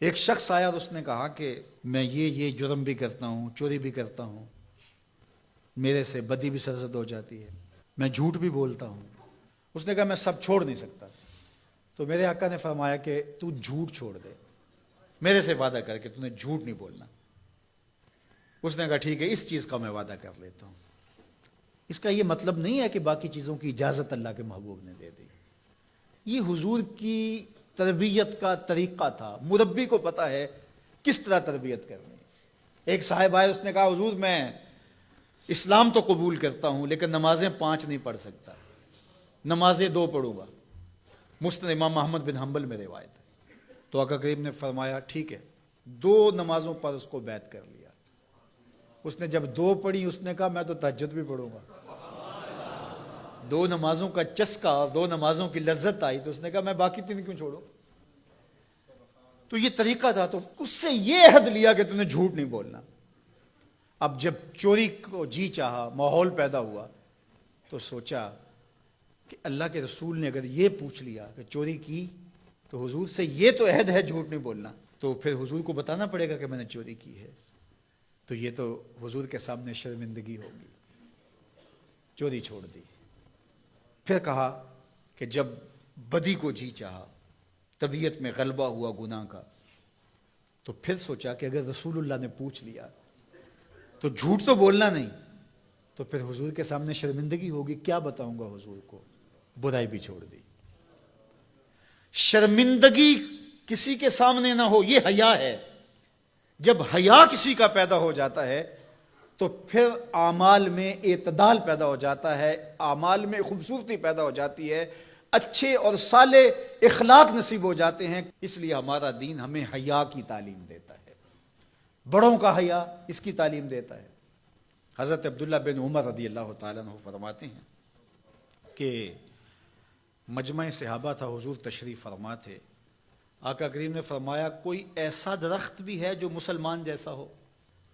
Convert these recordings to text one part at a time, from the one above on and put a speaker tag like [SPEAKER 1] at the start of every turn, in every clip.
[SPEAKER 1] ایک شخص آیا اور اس نے کہا کہ میں یہ جرم بھی کرتا ہوں، چوری بھی کرتا ہوں، میرے سے بدی بھی سرزد ہو جاتی ہے، میں جھوٹ بھی بولتا ہوں۔ اس نے کہا میں سب چھوڑ نہیں سکتا۔ تو میرے آقا نے فرمایا کہ تو جھوٹ چھوڑ دے، میرے سے وعدہ کر کہ تو نے جھوٹ نہیں بولنا۔ اس نے کہا ٹھیک ہے، اس چیز کا میں وعدہ کر لیتا ہوں۔ اس کا یہ مطلب نہیں ہے کہ باقی چیزوں کی اجازت اللہ کے محبوب نے دے دی۔ یہ حضور کی تربیت کا طریقہ تھا، مربی کو پتہ ہے کس طرح تربیت کرنی۔ ایک صاحب آئے، اس نے کہا حضور میں اسلام تو قبول کرتا ہوں لیکن نمازیں 5 نہیں پڑھ سکتا، نمازیں 2 پڑھوں گا۔ مسند امام احمد بن حنبل میں روایت ہے۔ تو آقا کریم نے فرمایا ٹھیک ہے، 2 نمازوں پر اس کو بیعت کر لیا۔ اس نے جب 2 پڑھی، اس نے کہا میں تو تہجد بھی پڑھوں گا۔ 2 نمازوں کا چسکا اور 2 نمازوں کی لذت آئی تو اس نے کہا میں باقی 3 کیوں چھوڑوں۔ تو یہ طریقہ تھا، تو اس سے یہ عہد لیا کہ تم نے جھوٹ نہیں بولنا۔ اب جب چوری کو جی چاہا، ماحول پیدا ہوا، تو سوچا کہ اللہ کے رسول نے اگر یہ پوچھ لیا کہ چوری کی تو حضور سے یہ تو عہد ہے جھوٹ نہیں بولنا، تو پھر حضور کو بتانا پڑے گا کہ میں نے چوری کی ہے، تو یہ تو حضور کے سامنے شرمندگی ہوگی۔ چوری چھوڑ دی۔ پھر کہا کہ جب بدی کو جی چاہا، طبیعت میں غلبہ ہوا گناہ کا، تو پھر سوچا کہ اگر رسول اللہ نے پوچھ لیا تو جھوٹ تو بولنا نہیں، تو پھر حضور کے سامنے شرمندگی ہوگی، کیا بتاؤں گا حضور کو۔ برائی بھی چھوڑ دی۔ شرمندگی کسی کے سامنے نہ ہو، یہ حیا ہے۔ جب حیا کسی کا پیدا ہو جاتا ہے تو پھر اعمال میں اعتدال پیدا ہو جاتا ہے، اعمال میں خوبصورتی پیدا ہو جاتی ہے، اچھے اور صالح اخلاق نصیب ہو جاتے ہیں۔ اس لیے ہمارا دین ہمیں حیا کی تعلیم دیتا ہے، بڑوں کا حیا اس کی تعلیم دیتا ہے۔ حضرت عبداللہ بن عمر رضی اللہ تعالیٰ عنہ فرماتے ہیں کہ مجمع صحابہ تھا، حضور تشریف فرما تھے۔ آقا کریم نے فرمایا کوئی ایسا درخت بھی ہے جو مسلمان جیسا ہو؟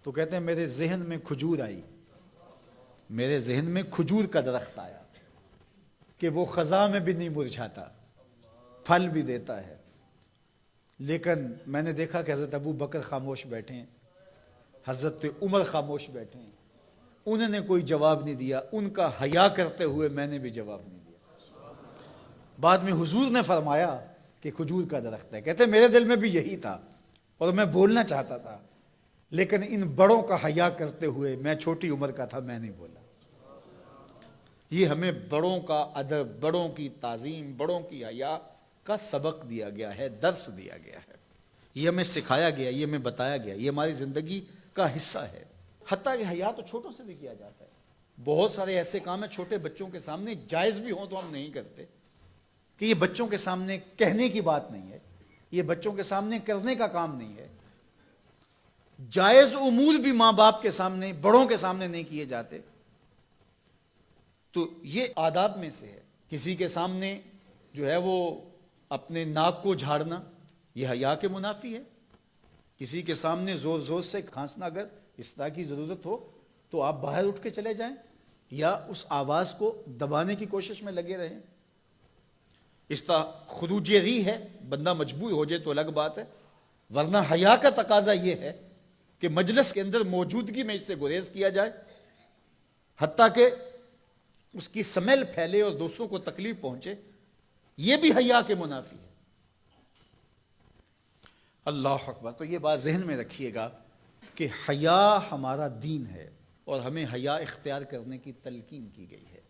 [SPEAKER 1] تو کہتے ہیں میرے ذہن میں کھجور آئی، میرے ذہن میں کھجور کا درخت آیا کہ وہ خزاں میں بھی نہیں مرجھاتا، پھل بھی دیتا ہے۔ لیکن میں نے دیکھا کہ حضرت ابو بکر خاموش بیٹھے ہیں، حضرت عمر خاموش بیٹھے ہیں، انہوں نے کوئی جواب نہیں دیا۔ ان کا حیا کرتے ہوئے میں نے بھی جواب نہیں دیا۔ بعد میں حضور نے فرمایا کہ کھجور کا درخت ہے۔ کہتے ہیں میرے دل میں بھی یہی تھا اور میں بولنا چاہتا تھا، لیکن ان بڑوں کا حیا کرتے ہوئے، میں چھوٹی عمر کا تھا، میں نہیں بولا۔ یہ ہمیں بڑوں کا ادب، بڑوں کی تعظیم، بڑوں کی حیا کا سبق دیا گیا ہے، درس دیا گیا ہے، یہ ہمیں سکھایا گیا، یہ ہمیں بتایا گیا، یہ ہماری زندگی کا حصہ ہے۔ حتیٰ کہ حیا تو چھوٹوں سے بھی کیا جاتا ہے۔ بہت سارے ایسے کام ہیں چھوٹے بچوں کے سامنے جائز بھی ہوں تو ہم نہیں کرتے، کہ یہ بچوں کے سامنے کہنے کی بات نہیں ہے، یہ بچوں کے سامنے کرنے کا کام نہیں ہے۔ جائز امور بھی ماں باپ کے سامنے، بڑوں کے سامنے نہیں کیے جاتے۔ تو یہ آداب میں سے ہے۔ کسی کے سامنے جو ہے وہ اپنے ناک کو جھاڑنا، یہ حیا کے منافی ہے۔ کسی کے سامنے زور زور سے کھانسنا، اگر اس طرح کی ضرورت ہو تو آپ باہر اٹھ کے چلے جائیں یا اس آواز کو دبانے کی کوشش میں لگے رہیں۔ اس طرح خروج ری ہے، بندہ مجبور ہو جائے تو الگ بات ہے، ورنہ حیا کا تقاضا یہ ہے کہ مجلس کے اندر موجودگی میں اس سے گریز کیا جائے، حتیٰ کہ اس کی سمیل پھیلے اور دوسروں کو تکلیف پہنچے، یہ بھی حیا کے منافی ہے۔ اللہ اکبر۔ تو یہ بات ذہن میں رکھیے گا کہ حیا ہمارا دین ہے اور ہمیں حیا اختیار کرنے کی تلقین کی گئی ہے۔